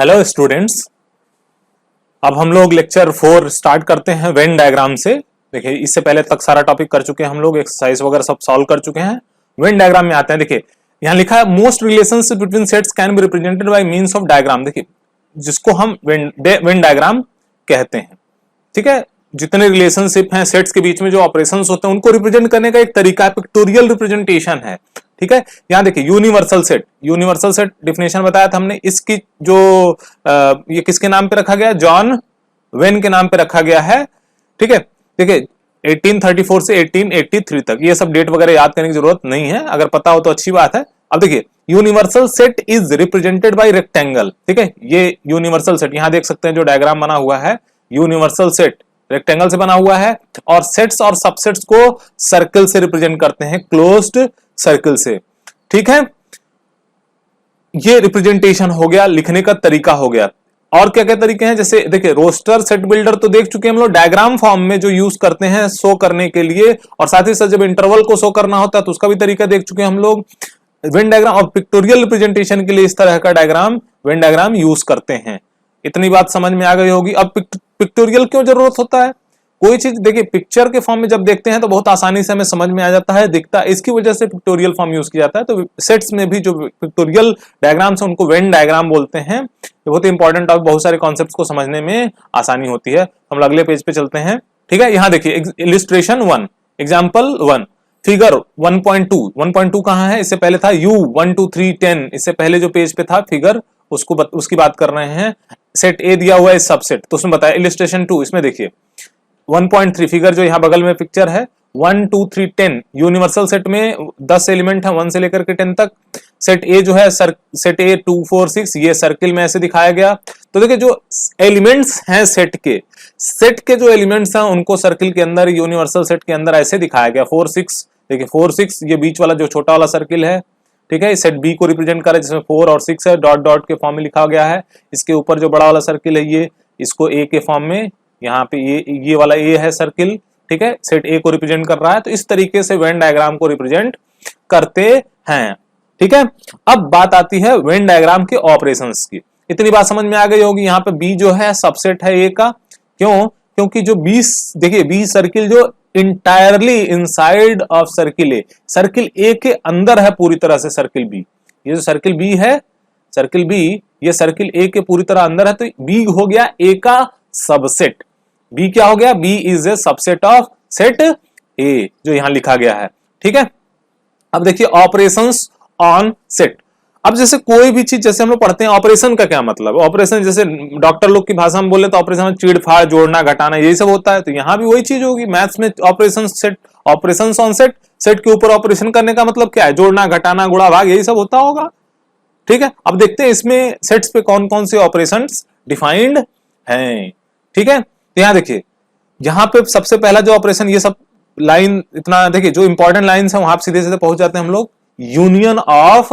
Hello students, अब हम लोग लेक्चर 4 स्टार्ट करते हैं वेन डायग्राम से। देखिए, इससे पहले तक सारा टॉपिक कर चुके हैं हम लोग, एक्सरसाइज वगैरह सब सॉल्व कर चुके हैं। वेन डायग्राम में आते हैं। देखिए यहाँ लिखा है most relationship between sets can be represented by means of diagram. देखिए जिसको हम वेन डायग्राम कहते हैं, ठीक है। जितने रिलेशनशिप हैं सेट्स के बीच में, जो ऑपरेशंस होते हैं, उनको रिप्रेजेंट करने का एक तरीका है, पिक्टोरियल रिप्रेजेंटेशन है, ठीक है। यहाँ देखिए यूनिवर्सल सेट डिफिनेशन बताया था हमने। इसकी जो ये किसके नाम पे रखा गया, जॉन वेन के नाम पे रखा गया है, ठीक है। देखिए 1834 से 1883 तक, ये सब डेट वगैरह याद करने की जरूरत नहीं है, अगर पता हो तो अच्छी बात है। अब देखिए universal set is represented by rectangle, ठीक है। ये यूनिवर्सल सेट यहां देख सकते हैं, जो डायग्राम बना हुआ है यूनिवर्सल सेट रेक्टेंगल से बना हुआ है, और सेट्स और सबसेट्स को सर्कल से रिप्रेजेंट करते हैं, क्लोज्ड सर्कल से, ठीक है। ये रिप्रेजेंटेशन हो गया, लिखने का तरीका हो गया। और क्या क्या तरीके हैं, जैसे देखिए रोस्टर सेट बिल्डर तो देख चुके हैं हम लोग, डायग्राम फॉर्म में जो यूज करते हैं शो करने के लिए, और साथ ही साथ जब इंटरवल को शो करना होता है तो उसका भी तरीका देख चुके हैं हम लोग। वेन डायग्राम और पिक्टोरियल रिप्रेजेंटेशन के लिए इस तरह का डायग्राम वेन डायग्राम यूज करते हैं। इतनी बात समझ में आ गई होगी। अब पिक्टोरियल क्यों जरूरत होता है? कोई चीज देखिए पिक्चर के फॉर्म में जब देखते हैं तो बहुत आसानी से हमें समझ में आ जाता है, दिखता है, इसकी वजह से पिक्टोरियल फॉर्म यूज किया जाता है। तो सेट्स में भी जो पिक्टोरियल डायग्राम्स है उनको वेन डायग्राम बोलते हैं। ये बहुत इंपॉर्टेंट और बहुत सारे कॉन्सेप्ट्स को समझने में आसानी होती है। हम अगले पेज पे चलते हैं, ठीक है। यहाँ देखिए इलिस्ट्रेशन 1, एग्जाम्पल 1, फिगर 1.2 कहाँ है? इससे पहले था U 1 2 3 10, इससे पहले जो पेज पे था फिगर उसकी बात कर रहे हैं। सेट ए दिया हुआ है सबसेट, तो उसमें बताया इलिस्ट्रेशन 2, इसमें देखिए 1.3 फिगर जो यहाँ बगल में पिक्चर है 1 2 3 10 यूनिवर्सल सेट में 10 एलिमेंट है 1 से लेकर के 10 तक। सेट ए जो है सेट ए 2 4 6, ये सर्किल में ऐसे दिखाया गया। तो देखिए जो एलिमेंट्स हैं सेट के जो एलिमेंट्स हैं उनको सर्किल के अंदर, यूनिवर्सल सेट के अंदर ऐसे दिखाया गया 4 6। देखिए 4 6 ये बीच वाला जो छोटा वाला सर्किल है, ठीक है, सेट बी को रिप्रेजेंट कर रहा है जिसमें 4 और 6 है, डॉट डॉट के फॉर्म में लिखा गया है। इसके ऊपर जो बड़ा वाला सर्किल है ये, इसको ए के फॉर्म में, यहाँ पे ये वाला ए है सर्किल, ठीक है, सेट ए को रिप्रेजेंट कर रहा है। तो इस तरीके से वेन डायग्राम को रिप्रेजेंट करते हैं, ठीक है। अब बात आती है वेन डायग्राम के ऑपरेशंस की। इतनी बात समझ में आ गई होगी। यहाँ पे बी जो है सबसेट है ए का, क्यों? क्योंकि जो बी, देखिए बी सर्किल जो entirely inside of circle A के अंदर है पूरी तरह से सर्किल बी। ये जो सर्किल बी है, सर्किल बी, ये सर्किल ए के पूरी तरह अंदर है, तो बी हो गया ए का सबसेट। बी क्या हो गया? B is a subset of set A, जो यहां लिखा गया है, ठीक है। अब देखिए ऑपरेशंस ऑन सेट। अब जैसे कोई भी चीज, जैसे हम लोग पढ़ते हैं ऑपरेशन का क्या मतलब है, ऑपरेशन जैसे डॉक्टर लोग की भाषा में बोले तो ऑपरेशन में चीड़ फाड़, जोड़ना, घटाना, यही सब होता है। तो यहां भी वही चीज होगी मैथ्स में। Operation set, operation on set, set के ऊपर ऑपरेशन करने का मतलब क्या है? जोड़ना, घटाना, गुणा, भाग, यही सब होता होगा, ठीक है। अब देखते हैं इसमें सेट्स पे कौन कौन से ऑपरेशन डिफाइंड हैं, ठीक है। तो यहां देखिए, यहां पे सबसे पहला जो ऑपरेशन, ये सब लाइन इतना देखिए, जो इंपॉर्टेंट लाइंस है वहां सीधे सीधे पहुंच जाते हैं हम लोग। Union of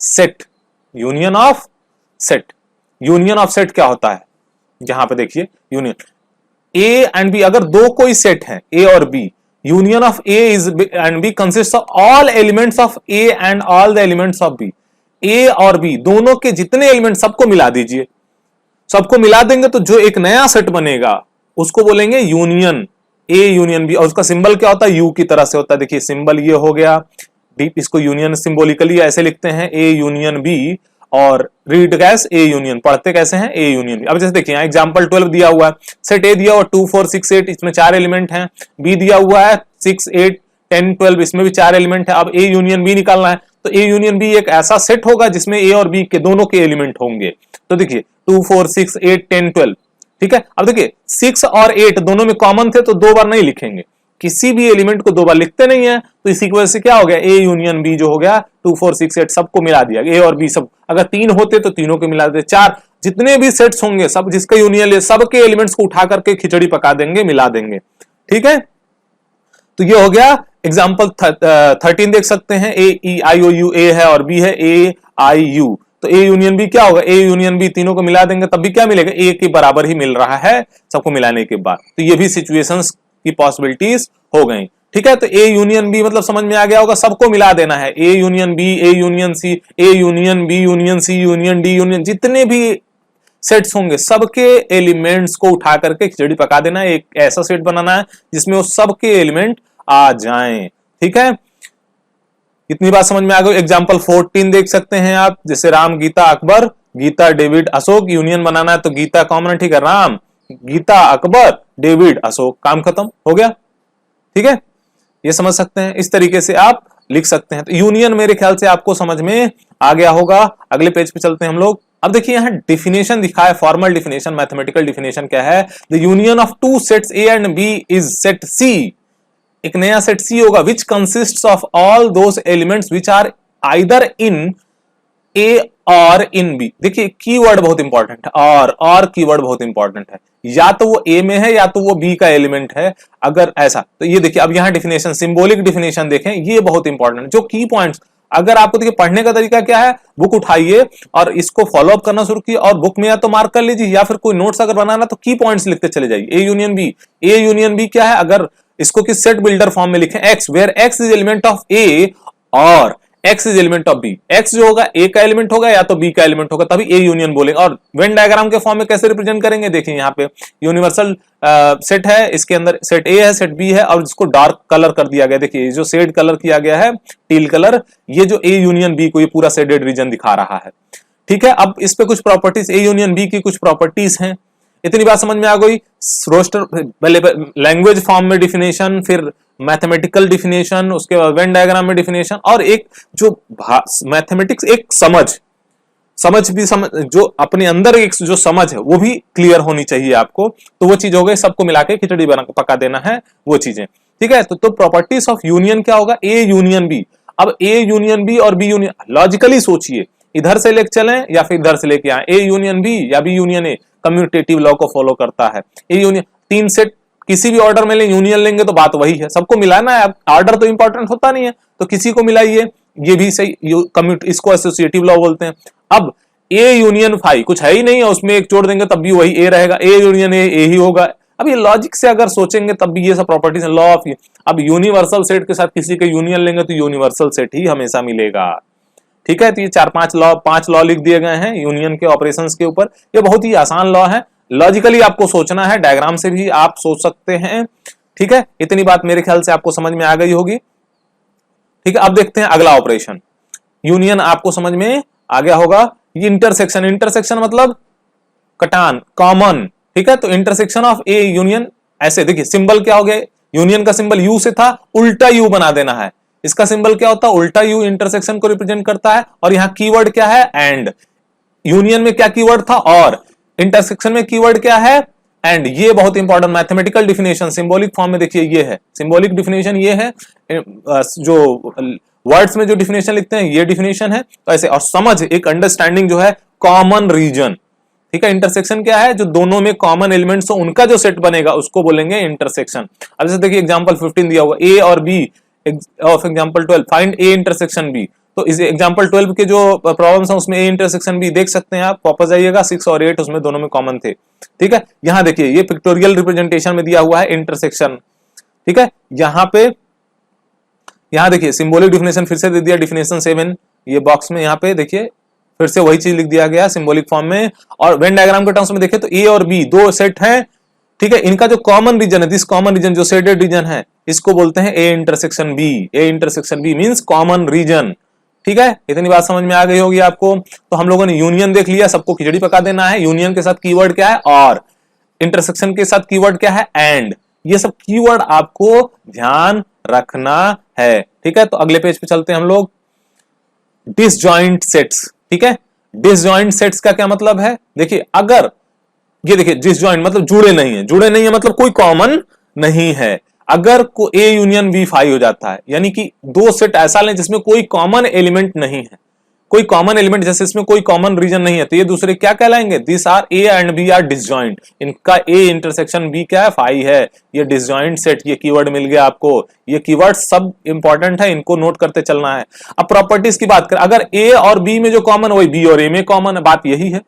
set, union of set, union of set क्या होता है? यहां पे देखिए यूनियन ए एंड बी, अगर दो कोई सेट है ए और B, union of A is and B consist of all elements of A and all the elements of B. A और बी दोनों के जितने एलिमेंट सबको मिला दीजिए, सबको मिला देंगे तो जो एक नया सेट बनेगा उसको बोलेंगे यूनियन, ए यूनियन बी। और उसका सिंबल क्या होता है? यू की तरह से होता है। देखिए सिंबल ये हो गया, इसको यूनियन सिंबॉलिकली ऐसे लिखते हैं, ए यूनियन बी, और रीड कैस ए यूनियन, पढ़ते कैसे हैं? A union B. अब जैसे देखिए एग्जांपल 12 दिया हुआ है, सेट ए दिया और 2 4 6 8, इसमें 4 एलिमेंट हैं। बी दिया हुआ है 6 8 10 12, इसमें भी 4 एलिमेंट है। अब ए यूनियन बी निकालना है, तो ए यूनियन बी एक ऐसा सेट होगा जिसमें ए और बी के दोनों के एलिमेंट होंगे। तो देखिए 2 4 6 8 10 12, ठीक है। अब देखिए 6 और 8 दोनों में कॉमन थे तो दो बार नहीं लिखेंगे, किसी भी एलिमेंट को दो बार लिखते नहीं है। तो इसी की वजह से क्या हो गया? ए यूनियन बी जो हो गया 2 4 6 8 सबको मिला दिया, ए और बी सब। अगर 3 होते तो तीनों को मिला देते, 4 जितने भी सेट्स होंगे सब, जिसका यूनियन है सबके एलिमेंट्स को उठा करके खिचड़ी पका देंगे, मिला देंगे, ठीक है। तो ये हो गया एग्जाम्पल 13 देख सकते हैं, ए ई आई ओ यू, ए है और बी है, ए आई यू। तो ए यूनियन बी क्या होगा? ए यूनियन बी, तीनों को मिला देंगे तब भी क्या मिलेगा? ए के बराबर ही मिल रहा है सबको मिलाने के बाद। तो ये भी सिचुएशंस की पॉसिबिलिटीज हो गई, ठीक है। तो ए यूनियन बी मतलब समझ में आ गया होगा, सबको मिला देना है, A union B, A union C, A union B union C union D union, जितने भी सेट्स होंगे, सबके एलिमेंट्स को उठा करके खिचड़ी पका देना है, एक ऐसा सेट बनाना है जिसमें वो सबके एलिमेंट आ जाएं। ठीक है, इतनी बात समझ में आ गई। एग्जाम्पल 14 देख सकते हैं आप, जैसे राम गीता अकबर, गीता डेविड अशोक, यूनियन बनाना है तो गीता कॉमन है, ठीक है, राम गीता अकबर डेविड अशोक, काम खत्म हो गया। ठीक है, ये समझ सकते हैं, इस तरीके से आप लिख सकते हैं। तो यूनियन मेरे ख्याल से आपको समझ में आ गया होगा। अगले पेज पे चलते हैं हम लोग। अब देखिए यहां डिफिनेशन दिखा है, फॉर्मल डिफिनेशन, मैथमेटिकल डिफिनेशन क्या है, the union of two sets A and B is set C. एक नया सेट सी होगा which consists of all those elements which are either in A और इन बी। देखिए keyword बहुत important है, और कीवर्ड बहुत इंपॉर्टेंट है, या तो वो ए में है या तो वो बी का एलिमेंट है। अगर ऐसा तो ये देखिए, अब यहां डिफिनेशन, सिंबॉलिक डिफिनेशन देखें, ये बहुत इंपॉर्टेंट, जो की पॉइंट्स, अगर आपको देखिए पढ़ने का तरीका क्या है, बुक उठाइए और इसको फॉलो अप करना शुरू कीजिए, और बुक में या तो मार्क कर लीजिए या फिर कोई नोट्स अगर बनाना तो की पॉइंट्स लिखते चले जाइए। A union B, A union B क्या है, अगर इसको किस सेट बिल्डर फॉर्म में लिखें, x where x is element of A और x is element of B. X जो होगा ए का एलिमेंट होगा या तो बी का एलिमेंट होगा, तभी ए यूनियन बोलेंगे। और वेन डायग्राम के फॉर्म में कैसे रिप्रेजेंट करेंगे, देखिए यहाँ पे यूनिवर्सल सेट है, इसके अंदर सेट ए है, सेट बी है, और इसको डार्क कलर कर दिया गया। देखिए जो शेड कलर किया गया है टील कलर, ये जो ए यूनियन बी को ये पूरा शेडेड रीजन दिखा रहा है। ठीक है, अब इस पे कुछ प्रॉपर्टीज, ए यूनियन बी की कुछ प्रॉपर्टीज हैं। इतनी बात समझ में आ गई। रोस्टर पहले लैंग्वेज फॉर्म में डिफिनेशन, फिर मैथमेटिकल डिफिनेशन, उसके बाद वेन डायग्राम में डिफिनेशन, और एक जो मैथमेटिक्स एक समझ भी, समझ जो अपने अंदर एक जो समझ है वो भी क्लियर होनी चाहिए आपको। तो वो चीज हो गई, सबको मिला के खिचड़ी बना पका देना है वो चीजें। ठीक है, तो प्रॉपर्टीज ऑफ यूनियन क्या होगा, ए यूनियन बी। अब ए यूनियन बी और बी यूनियन, लॉजिकली सोचिए, इधर से लेके चलें या फिर इधर से लेके आए, ए यूनियन बी या B union A, commutative law को फॉलो करता है। ए यूनियन, तीन सेट किसी भी ऑर्डर में लें, यूनियन लेंगे तो बात वही है, सबको मिलाना है। ऑर्डर तो इंपॉर्टेंट होता नहीं है, तो किसी को मिलाइए, ये भी सही, इसको एसोसिएटिव लॉ बोलते हैं। अब ए यूनियन फाई कुछ है ही नहीं है, उसमें एक जोड़ देंगे तब भी वही ए रहेगा, ए यूनियन ए ही होगा। अब ये लॉजिक से अगर सोचेंगे तब भी ये सब प्रॉपर्टीज है, लॉ ऑफ। अब यूनिवर्सल सेट के साथ किसी के यूनियन लेंगे तो यूनिवर्सल सेट ही हमेशा मिलेगा। ठीक है, तो ये 5 लॉ लिख दिए गए हैं यूनियन के ऑपरेशंस के ऊपर। ये बहुत ही आसान लॉ है, लॉजिकली आपको सोचना है, डायग्राम से भी आप सोच सकते हैं। ठीक है, इतनी बात मेरे ख्याल से आपको समझ में आ गई होगी। ठीक है, अब देखते हैं अगला ऑपरेशन। यूनियन आपको समझ में आ गया होगा। ये इंटरसेक्शन, इंटरसेक्शन मतलब कटान, कॉमन। ठीक है, तो इंटरसेक्शन ऑफ ए यूनियन, ऐसे देखिए सिंबल क्या हो गया, यूनियन का सिंबल यू से था, उल्टा यू बना देना है। इसका सिंबल क्या होता है, उल्टा यू इंटरसेक्शन को रिप्रेजेंट करता है। और यहां कीवर्ड क्या है, एंड। यूनियन में क्या कीवर्ड था, और इंटरसेक्शन में कीवर्ड क्या है, एंड। ये बहुत important mathematical definition symbolic form में देखिए, ये है सिंबॉलिक डिफिनेशन, ये है जो वर्ड्स में जो डिफिनेशन लिखते हैं ये डिफिनेशन है। तो ऐसे, और समझ, एक अंडरस्टैंडिंग जो है, कॉमन रीजन। ठीक है, इंटरसेक्शन क्या है, जो दोनों में कॉमन एलिमेंट्स हो उनका जो सेट बनेगा उसको बोलेंगे इंटरसेक्शन। अब जैसे देखिए एग्जांपल 15 दिया हुआ, ए और B of example 12, find A intersection B. तो इस एग्जांपल 12 के जो प्रॉब्लम्स हैं उसमें ए इंटरसेक्शन बी देख सकते हैं आप, वापस जाइएगा, 6 और 8 उसमें दोनों में कॉमन थे। ठीक है, यहां देखिए ये पिक्टोरियल रिप्रेजेंटेशन में दिया हुआ है इंटरसेक्शन। ठीक है, यहां देखिए सिंबॉलिक डिफिनेशन फिर से दे दिया, डिफिनेशन 7 ये बॉक्स में, यहां पे देखिए फिर से वही चीज लिख दिया गया सिंबॉलिक फॉर्म में। और वेन डायग्राम के टर्म्स में देखें तो ए और बी दो सेट हैं। ठीक है, इनका जो कॉमन रीजन है, दिस कॉमन रीजन जो शेडेड रीजन है, इसको बोलते हैं A intersection B. A intersection B means common region. ठीक है, इतनी बात समझ में आ गई होगी आपको। तो हम लोगों ने यूनियन देख लिया, सबको खिचड़ी पका देना है। यूनियन के साथ कीवर्ड क्या है, और। इंटरसेक्शन के साथ कीवर्ड क्या है, एंड। ये सब कीवर्ड आपको ध्यान रखना है। ठीक है, तो अगले पेज पे चलते हैं हम लोग। Disjoint sets. ठीक है, डिसजॉइंट सेट्स का क्या मतलब है, देखिए अगर ये देखिए डिसजॉइंट मतलब जुड़े नहीं है, जुड़े नहीं है मतलब कोई कॉमन नहीं है। अगर को ए यूनियन बी फाई हो जाता है, यानी कि दो सेट ऐसा लें जिसमें कोई कॉमन एलिमेंट नहीं है, कोई कॉमन एलिमेंट जैसे इसमें कोई कॉमन रीजन नहीं है, तो ये दूसरे क्या कहलाएंगे, this are A and B are disjoint. इनका ए इंटरसेक्शन बी क्या है, फाई है, ये डिसजॉइंट सेट। ये कीवर्ड मिल गया आपको, ये कीवर्ड सब इंपॉर्टेंट है, इनको नोट करते चलना है। अब प्रॉपर्टीज की बात करें, अगर ए और बी में जो कॉमन वही बी और ए में कॉमन है, बात यही है।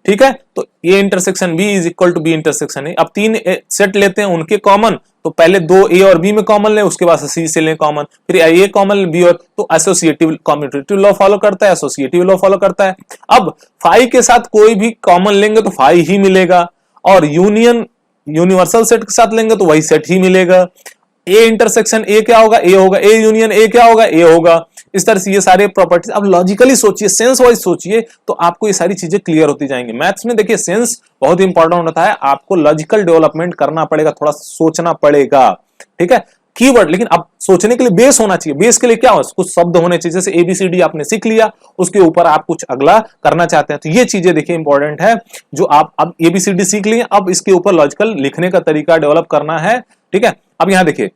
ठीक है, तो A intersection B is equal to B intersection A. अब तीन सेट लेते हैं उनके कॉमन, तो पहले दो ए और बी में कॉमन ले, उसके बाद सी से ले कॉमन, फिर ए कॉमन बी, और तो एसोसिएटिव कम्यूटेटिव लॉ फॉलो करता है, एसोसिएटिव लॉ फॉलो करता है। अब फाई के साथ कोई भी कॉमन लेंगे तो फाई ही मिलेगा, और यूनियन यूनिवर्सल सेट के साथ लेंगे तो वही सेट ही मिलेगा। ए इंटरसेक्शन ए क्या होगा, ए होगा, ए यूनियन ए क्या होगा, ए होगा। इस तरह से ये सारे प्रॉपर्टीज, अब लॉजिकली सोचिए, सेंस वाइज सोचिए, तो आपको ये सारी चीजें क्लियर होती जाएंगी। मैथ्स में देखिए सेंस बहुत इंपॉर्टेंट होता है, आपको लॉजिकल डेवलपमेंट करना पड़ेगा, थोड़ा सोचना पड़ेगा, ठीक है। कीवर्ड, लेकिन अब सोचने के लिए बेस होना चाहिए। बेस के लिए क्या हो, कुछ शब्द होने चाहिए, जैसे एबीसीडी आपने सीख लिया, उसके ऊपर आप कुछ अगला करना चाहते हैं, तो ये चीजें देखिए इंपॉर्टेंट है, जो आप अब एबीसीडी सीख लिए, अब इसके ऊपर लॉजिकल लिखने का तरीका डेवलप करना है, ठीक है। अब यहां देखिए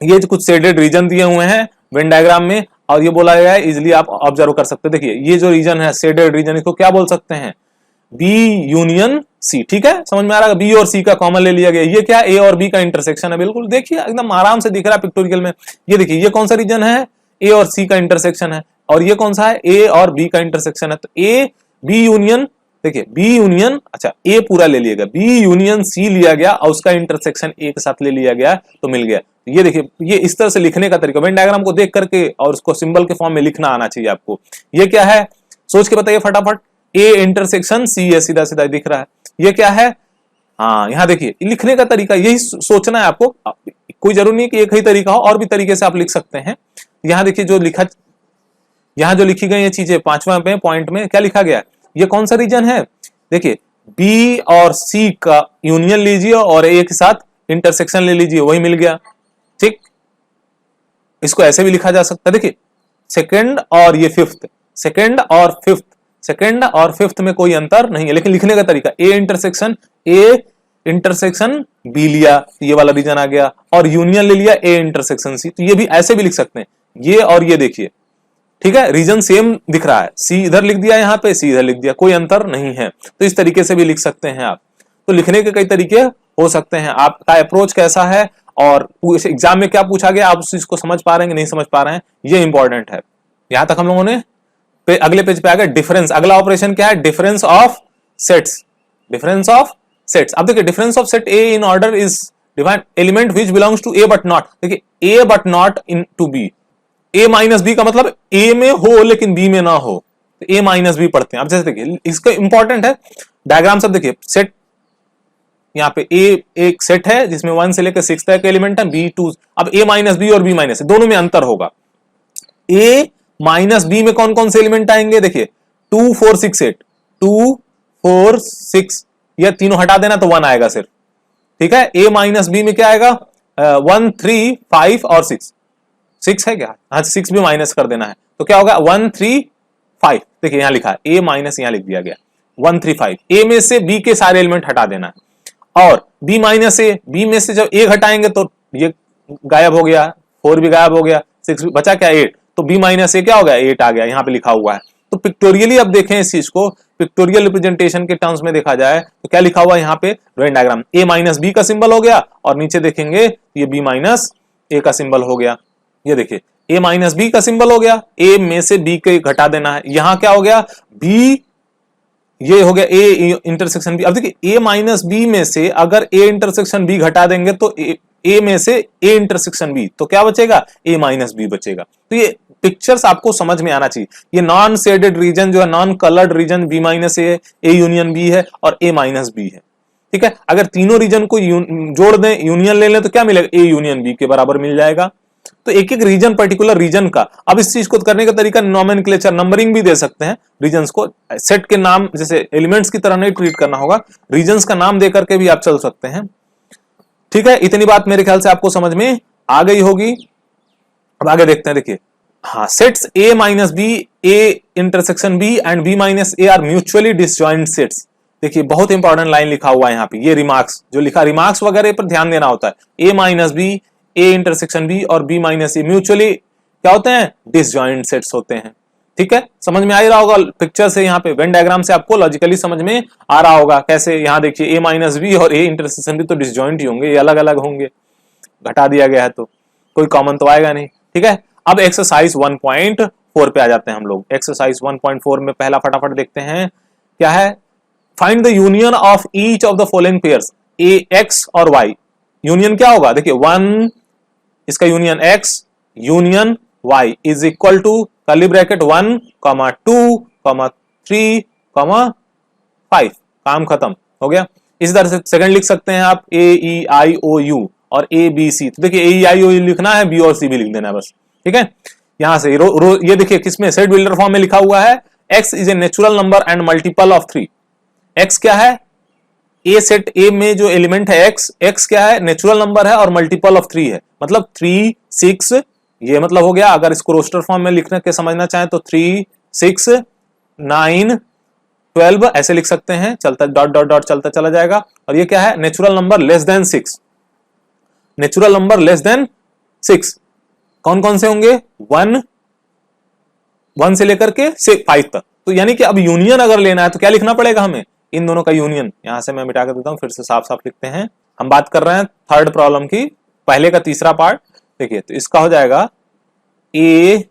ये जो कुछ शेडेड रीजन दिए हुए हैं वेन डायग्राम में, और ये बोला गया है, इजिली आप ऑब्जर्व कर सकते हैं। देखिए ये जो रीजन है शेडेड रीजन, इसको क्या बोल सकते हैं, बी यूनियन सी, ठीक है, समझ में आ रहा है। बी और सी का कॉमन ले लिया गया, ये क्या ए और बी का इंटरसेक्शन है, बिल्कुल देखिए एकदम आराम से दिख रहा है पिक्टोरियल में। ये देखिए ये कौन सा रीजन है, ए और सी का इंटरसेक्शन है, और ये कौन सा है, ए और बी का इंटरसेक्शन है। तो ए बी यूनियन, देखिए बी यूनियन, अच्छा ए पूरा ले लिया गया, बी यूनियन सी लिया गया और उसका इंटरसेक्शन ए के साथ ले लिया गया तो मिल गया। ये देखिए ये इस तरह से लिखने का तरीका, वेन डायग्राम को देख करके और उसको सिंबल के फॉर्म में लिखना आना चाहिए आपको। ये क्या है सोच के बताइए फटाफट, ए इंटरसेक्शन सी है, सीधा सीधा दिख रहा है। ये क्या है, हाँ यहाँ देखिए लिखने का तरीका यही सोचना है आपको, कोई जरूरी नहीं कि एक ही तरीका हो, और भी तरीके से आप लिख सकते हैं। यहाँ देखिए जो लिखा, यहाँ जो लिखी गई ये चीजें, पांचवा में पॉइंट में क्या लिखा गया, ये कौन सा रीजन है, देखिए बी और सी का यूनियन लीजिए और ए के साथ इंटरसेक्शन ले लीजिए, वही मिल गया, ठीक। इसको ऐसे भी लिखा जा सकता है, देखिए सेकंड और ये फिफ्थ, सेकंड और फिफ्थ, सेकंड और फिफ्थ में कोई अंतर नहीं है, लेकिन लिखने का तरीका, ए इंटरसेक्शन बी लिया, ये वाला रीजन आ गया, और यूनियन ले लिया ए इंटरसेक्शन सी, तो ये भी ऐसे भी लिख सकते हैं, ये और ये देखिए, ठीक है, रीजन सेम दिख रहा है, सी इधर लिख दिया, यहाँ पे सी इधर लिख दिया, कोई अंतर नहीं है, तो इस तरीके से भी लिख सकते हैं आप। तो लिखने के कई तरीके हो सकते हैं, आपका अप्रोच कैसा है और एग्जाम में क्या पूछा गया, आप उस चीज को समझ पा रहे हैं कि नहीं समझ पा रहे हैं, ये इंपॉर्टेंट है। यहां तक हम लोगों ने अगले पेज पे आ गए, डिफरेंस, अगला ऑपरेशन क्या है, difference of sets, difference of sets. अब देखिए difference of set A in order is defined element which belongs to A but not, देखिए A but not in to B, A minus B का मतलब ए में हो लेकिन बी में ना हो, तो ए माइनस बी पढ़ते हैं। अब जैसे देखिए इसका इंपॉर्टेंट है डायग्राम, सब देखिए सेट, यहाँ पे ए एक सेट है जिसमें 1 से लेकर 6 तक एलिमेंट है, बी 2, अब ए माइनस बी और बी माइनस दोनों में अंतर होगा। ए माइनस बी में कौन कौन से एलिमेंट आएंगे, देखिए 2 4 6 8, 2 4 6, यह तीनों हटा देना तो 1 आएगा सिर्फ, ठीक है। ए माइनस बी में क्या आएगा, 1 3 5 और 6 है क्या, हाँ 6 भी माइनस कर देना है, तो क्या होगा 1 3 5, देखिए यहां लिखा है ए माइनस, यहां लिख दिया गया 1 3 5, ए में से बी के सारे एलिमेंट हटा देना है, और बी माइनस ए, बी में से जब एक हटाएंगे तो ये गायब हो गया, 4 भी गायब हो गया, 6 भी बचा, क्या 8, तो बी माइनस ए क्या हो गया 8 आ गया, यहाँ पे लिखा हुआ है। तो पिक्टोरियली अब देखें इस चीज को, पिक्टोरियल रिप्रेजेंटेशन के टर्म्स में देखा जाए तो क्या लिखा हुआ है यहाँ पे, वेन डायग्राम, ए माइनस बी का सिंबल हो गया, और नीचे देखेंगे ये बी माइनस ए का सिंबल हो गया, ये देखिए ए माइनस बी का सिंबल हो गया, ए में से बी के घटा देना है, यहां क्या हो गया बी, ये हो गया ए इंटरसेक्शन बी। अब देखिए ए माइनस बी में से अगर ए इंटरसेक्शन बी घटा देंगे तो ए में से ए इंटरसेक्शन बी, तो क्या बचेगा, ए माइनस बी बचेगा। तो ये पिक्चर्स आपको समझ में आना चाहिए, ये नॉन शेडेड रीजन जो है, non coloured region B minus A union B है और ए माइनस बी है, ठीक है। अगर तीनों रीजन को जोड़ दें, यूनियन ले लें, तो क्या मिलेगा, ए यूनियन बी के बराबर मिल जाएगा। तो एक एक रीजन, पर्टिकुलर रीजन का, अब इस चीज को करने का तरीका नोमेनक्लेचर, नंबरिंग भी दे सकते हैं रीजन्स को, सेट के नाम जैसे एलिमेंट्स की तरह नहीं ट्रीट करना होगा, रीजन्स का नाम दे करके भी आप चल सकते हैं, ठीक है। इतनी बात मेरे ख्याल से आपको समझ में आ गई होगी। अब आगे देखते हैं, देखिए हाँ, sets A minus B, A intersection B and B minus A are mutually disjoint sets. देखिए बहुत इंपॉर्टेंट लाइन लिखा हुआ है यहाँ पे, ये रिमार्क्स जो लिखा, रिमार्क्स वगैरह पर ध्यान देना होता है। A minus B, A intersection B और बी माइनस ए म्यूचुअली क्या होते हैं, डिसजॉइंट सेट्स होते हैं, ठीक है। समझ में आ रहा होगा पिक्चर से, यहाँ पे वेन डायग्राम से आपको लॉजिकली समझ में आ रहा होगा कैसे। यहाँ देखिए ए माइनस बी और ए इंटरसेक्शन बी तो डिसजॉइंट ही होंगे, ये अलग अलग होंगे, घटा दिया गया है तो कोई कॉमन तो आएगा नहीं, ठीक है। अब एक्सरसाइज 1.4 पे आ जाते हैं हम लोग। एक्सरसाइज 1.4 में पहला फटाफट देखते हैं क्या है, find the union of each of the following pairs A X और वाई। यूनियन क्या होगा, देखिए 1 इसका union x union y is equal to curly bracket 1, 2, 3, 5। काम खत्म हो गया। इसी तरह से सेकंड लिख सकते हैं आप ए ई आई ओ यू और ए बी सी। तो देखिए ए ई आई ओ यू लिखना है, बी और सी भी लिख देना है बस, ठीक है। यहां से ये देखिए किसमें सेट बिल्डर फॉर्म में लिखा हुआ है, x is a natural number and multiple of 3। x क्या है, ए सेट ए में जो एलिमेंट है x क्या है, नेचुरल नंबर है और मल्टीपल ऑफ 3 है, मतलब 3, 6 ये मतलब हो गया। अगर इसको रोस्टर फॉर्म में लिखने के समझना चाहें तो 3, 6, 9, 12 ऐसे लिख सकते हैं, चलता डॉट डॉट डॉट चलता चला जाएगा। और ये क्या है, natural number less than 6, natural number less than 6 कौन कौन से होंगे, 1 से लेकर के 5 तक। तो यानी कि अब यूनियन अगर लेना है तो क्या लिखना पड़ेगा हमें, इन दोनों का यूनियन। यहां से मैं मिटा कर देता हूं, फिर से साफ साफ लिखते हैं। हम बात कर रहे हैं थर्ड प्रॉब्लम की, पहले का तीसरा पार्ट देखिए। तो इसका हो जाएगा A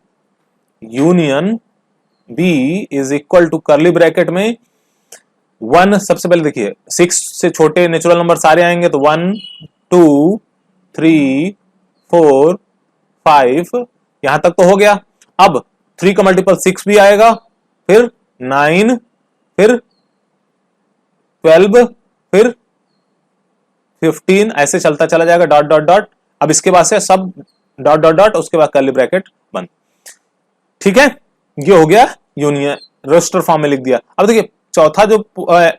union B is equal to curly bracket में 1, सबसे पहले देखिए 6 से छोटे नेचुरल नंबर सारे आएंगे तो 1, 2, 3, 4, 5 यहां तक तो हो गया। अब 3 का मल्टीपल 6 भी आएगा, फिर 9, फिर 12, फिर 15 ऐसे चलता चला जाएगा डॉट डॉट डॉट। अब इसके बाद से सब डॉट डॉट डॉट, उसके बाद कर्ली ब्रैकेट बंद, ठीक है। ये हो गया यूनियन, रोस्टर फॉर्म में लिख दिया। अब देखिए चौथा जो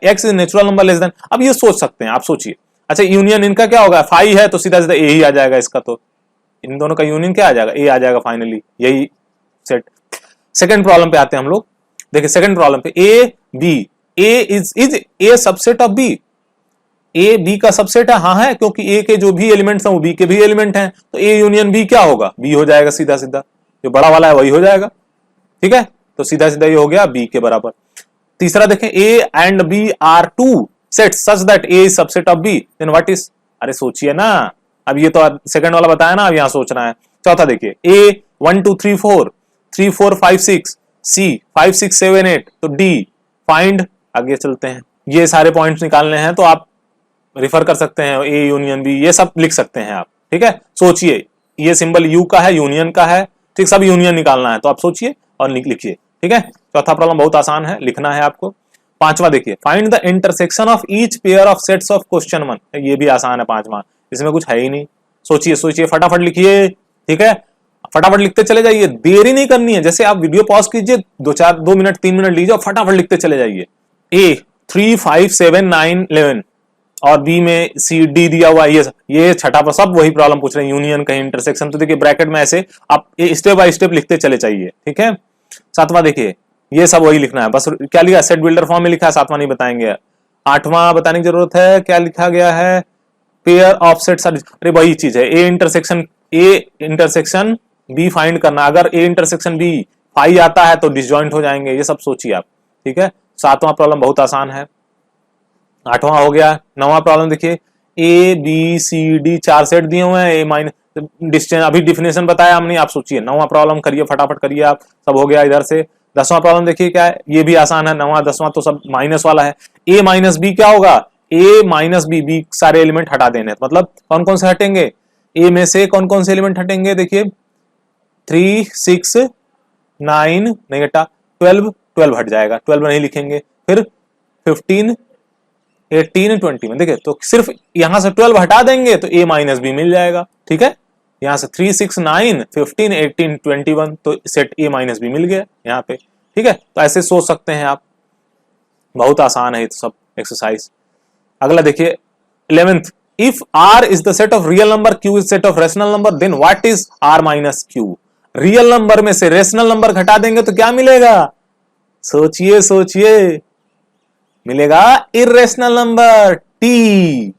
x is natural number less than, अब ये सोच सकते हैं आप, सोचिए अच्छा यूनियन इनका क्या होगा, 5 है तो सीधा सीधा a ही आ जाएगा इसका, तो इन दोनों का यूनियन क्या आ जाएगा, a आ जाएगा फाइनली, यही सेट। सेकंड प्रॉब्लम पे आते हैं हम लोग। देखिए सेकंड प्रॉब्लम पे a b, a is a subset of b, a b का सबसेट है, हाँ है, क्योंकि a के जो भी एलिमेंट्स हैं वो b के भी एलिमेंट हैं, तो a यूनियन b क्या होगा, b हो जाएगा सीधा सीधा, जो बड़ा वाला है वही हो जाएगा, ठीक है। तो सीधा सीधा ये हो गया b के बराबर। तीसरा देखें a and b are two set such that a is subset of b, then what is, अरे सोचिए ना, अब ये तो सेकंड वाला बताया ना, अब यहां सोचना है। चौथा देखिए a 1 2 3 4, 3 4 5 6, c 5 6 7 8, तो d फाइंड, आगे चलते हैं। ये सारे पॉइंट्स निकालने हैं तो आप रिफर कर सकते हैं, a यूनियन b ये सब लिख सकते हैं आप, ठीक है। सोचिए ये सिंबल u का है, यूनियन का है, ठीक, सब यूनियन निकालना है तो आप सोचिए और लिखिए, ठीक है। चौथा प्रॉब्लम बहुत आसान है, लिखना है आपको। पांचवा देखिए find the intersection of each pair of sets of question 1, ये भी आसान है पांचवा, इसमें कुछ है ही नहीं। सोचिए सोचिए फटाफट लिखिए, ठीक है, फटाफट लिखते चले जाइए, देरी नहीं करनी है। जैसे आप वीडियो पॉज कीजिए, 2 मिनट 3 मिनट लीजिए और फटाफट लिखते चले जाइए। ए 3 5 7 9 11 और बी में सी डी दिया हुआ है, ये छठा पर सब वही प्रॉब्लम पूछ रहे हैं, यूनियन का इंटरसेक्शन। तो देखिए ब्रैकेट में ऐसे आप स्टेप बाय स्टेप लिखते चले जाइए, ठीक है। सातवां देखिए ये सब वही लिखना है, बस क्या लिखा है, सेट बिल्डर फॉर्म में लिखा है, सातवां नहीं बताएंगे। आठवां बताने की जरूरत है, क्या लिखा गया है, पेयर ऑफ सेट्स, अरे वही चीज है, ए इंटरसेक्शन बी फाइंड करना। अगर ए इंटरसेक्शन बी 5 आता है तो डिसजॉइंट हो जाएंगे, ये सब सोचिए आप, ठीक है। सातवां प्रॉब्लम बहुत आसान है, आठवां हो गया। नौवां प्रॉब्लम देखिए A B C D 4 set दिए हुए हैं, ए माइनस डिस्टेंस अभी डिफिनेशन बताया हमने, आप सोचिए। नौवां प्रॉब्लम करिए, फटाफट करिए आप, सब हो गया इधर से। 10वां प्रॉब्लम देखिए क्या है, ये भी आसान है, 9वां 10वां तो सब माइनस वाला है। ए माइनस बी क्या होगा, ए माइनस बी, बी सारे एलिमेंट हटा देने, मतलब कौन कौन से हटेंगे, ए में से कौन कौन से एलिमेंट हटेंगे, देखिए 3 6 9 नहीं हटा, 12 हट जाएगा, 12 नहीं लिखेंगे, फिर 15 18 20 में देखिए, तो सिर्फ यहां से 12 हटा देंगे तो a माइनस बी मिल जाएगा, ठीक है। यहां से 3 6 9 15 18 21 तो सेट a माइनस बी मिल गया यहाँ पे, ठीक है। तो ऐसे सोच सकते हैं आप, बहुत आसान है ये तो सब एक्सरसाइज। अगला देखिए 11th, if r is the set of real number, q is set of rational number, then what is r minus q। Real number में से रेशनल नंबर घटा देंगे तो क्या मिलेगा, सोचिए सोचिए, मिलेगा इरेशनल नंबर t,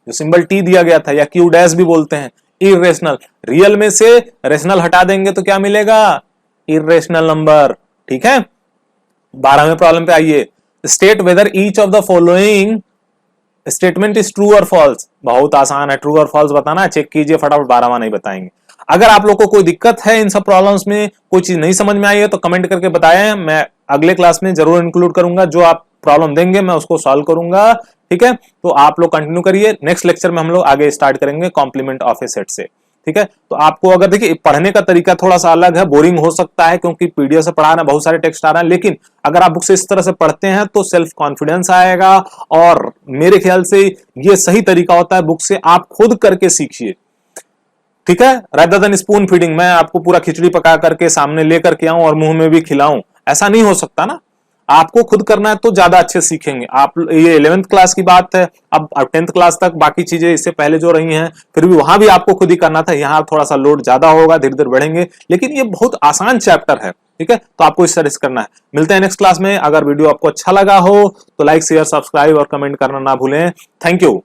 जो सिंबल t दिया गया था, या q डैश भी बोलते हैं, इरेशनल। रियल में से रेशनल हटा देंगे तो क्या मिलेगा, इरेशनल नंबर, ठीक है। 12वें प्रॉब्लम पे आइए, state whether each of the following statement is true और फॉल्स। बहुत आसान है, ट्रू और फॉल्स बताना, चेक कीजिए फटाफट, 12वां नहीं बताएंगे। अगर आप लोग को कोई दिक्कत है इन सब प्रॉब्लम्स में, कोई चीज नहीं समझ में आई है तो कमेंट करके बताएं, मैं अगले क्लास में जरूर इंक्लूड करूंगा, जो आप प्रॉब्लम देंगे, मैं उसको सॉल्व करूंगा। ठीक है, तो आप लोग कंटिन्यू करिए। नेक्स्ट लेक्चर में हम लोग आगे स्टार्ट करेंगे कॉम्प्लीमेंट ऑफ ए सेट से। ठीक है, तो आपको अगर देखिए पढ़ने का तरीका थोड़ा सा अलग है, बोरिंग हो सकता है क्योंकि पीडीएफ से पढ़ा रहे हैं, बहुत सारे टेक्स्ट आ रहे हैं, लेकिन अगर आप बुक से इस तरह से पढ़ते हैं तो सेल्फ कॉन्फिडेंस आएगा। और मेरे ख्याल से ये सही तरीका होता है, बुक से आप खुद करके सीखिए। ठीक है, रादर देन स्पून फीडिंग, मैं आपको पूरा खिचड़ी पका करके सामने लेकर के आऊं और मुंह में भी खिलाऊं, ऐसा नहीं हो सकता ना। आपको खुद करना है तो ज्यादा अच्छे सीखेंगे आप। ये 11th क्लास की बात है, अब 10th क्लास तक बाकी चीजें इससे पहले जो रही हैं फिर भी वहां भी आपको खुद ही करना था। यहाँ थोड़ा सा लोड ज्यादा होगा, धीरे धीरे बढ़ेंगे, लेकिन ये बहुत आसान चैप्टर है। ठीक है, तो आपको इस तरह से करना है। मिलते हैं नेक्स्ट क्लास में। अगर वीडियो आपको अच्छा लगा हो तो लाइक शेयर सब्सक्राइब और कमेंट करना ना भूलें। Thank you.